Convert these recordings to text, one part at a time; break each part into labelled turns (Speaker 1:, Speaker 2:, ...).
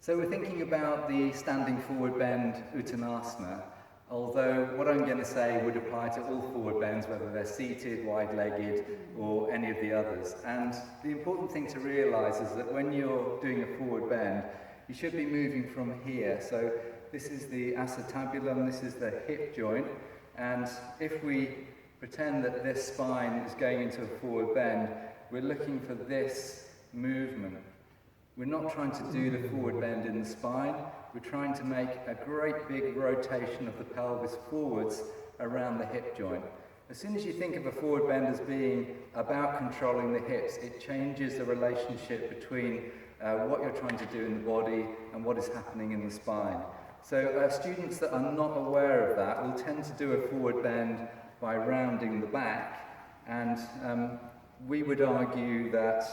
Speaker 1: So we're thinking about the standing forward bend Uttanasana, although what I'm going to say would apply to all forward bends, whether they're seated, wide-legged, or any of the others. And the important thing to realise is that when you're doing a forward bend, you should be moving from here. So this is the acetabulum, this is the hip joint, and if we pretend that this spine is going into a forward bend, we're looking for this movement. We're not trying to do the forward bend in the spine, we're trying to make a great big rotation of the pelvis forwards around the hip joint. As soon as you think of a forward bend as being about controlling the hips, it changes the relationship between what you're trying to do in the body and what is happening in the spine. So students that are not aware of that will tend to do a forward bend by rounding the back, and we would argue that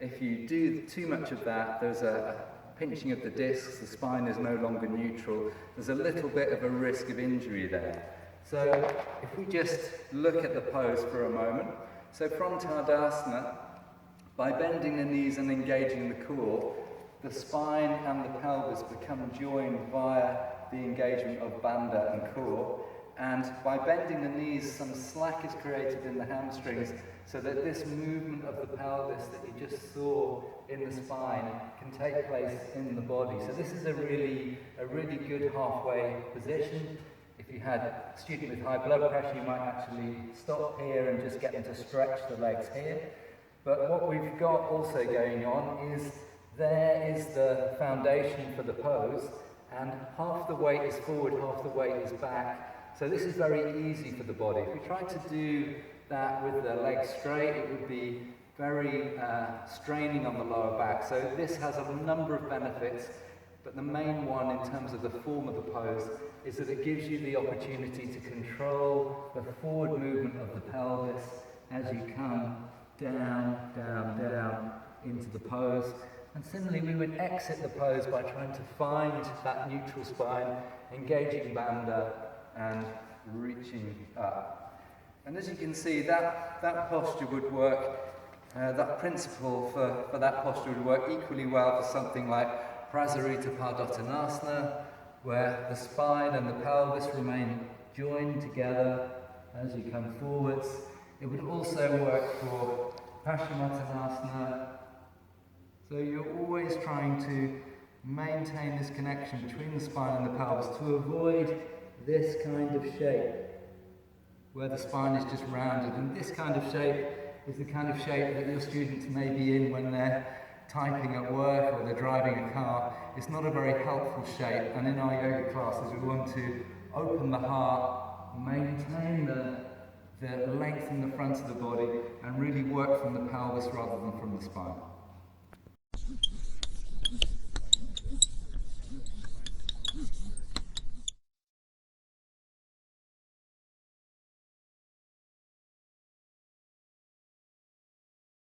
Speaker 1: if you do too much of that, there's a pinching of the discs, the spine is no longer neutral, there's a little bit of a risk of injury there. So if we just look at the pose for a moment, so from Tadasana, by bending the knees and engaging the core, the spine and the pelvis become joined via the engagement of bandha and core, and by bending the knees, some slack is created in the hamstrings so that this movement of the pelvis that you just saw in the spine can take place in the body. So this is a really good halfway position. If you had a student with high blood pressure, you might actually stop here and just get them to stretch the legs here. But what we've got also going on is there is the foundation for the pose, and half the weight is forward, half the weight is back. So this is very easy for the body. If we try to do that with the legs straight, it would be very straining on the lower back. So this has a number of benefits, but the main one in terms of the form of the pose is that it gives you the opportunity to control the forward movement of the pelvis as you come down, down, down into the pose. And similarly, we would exit the pose by trying to find that neutral spine, engaging bandha, and reaching up. And as you can see, that posture would work, that principle for that posture would work equally well for something like Prasarita Padottanasana, where the spine and the pelvis remain joined together as you come forwards. It would also work for Paschimottanasana. So you're always trying to maintain this connection between the spine and the pelvis to avoid this kind of shape, where the spine is just rounded. And this kind of shape is the kind of shape that your students may be in when they're typing at work or they're driving a car. It's not a very helpful shape, and in our yoga classes we want to open the heart, maintain the length in the front of the body, and really work from the pelvis rather than from the spine.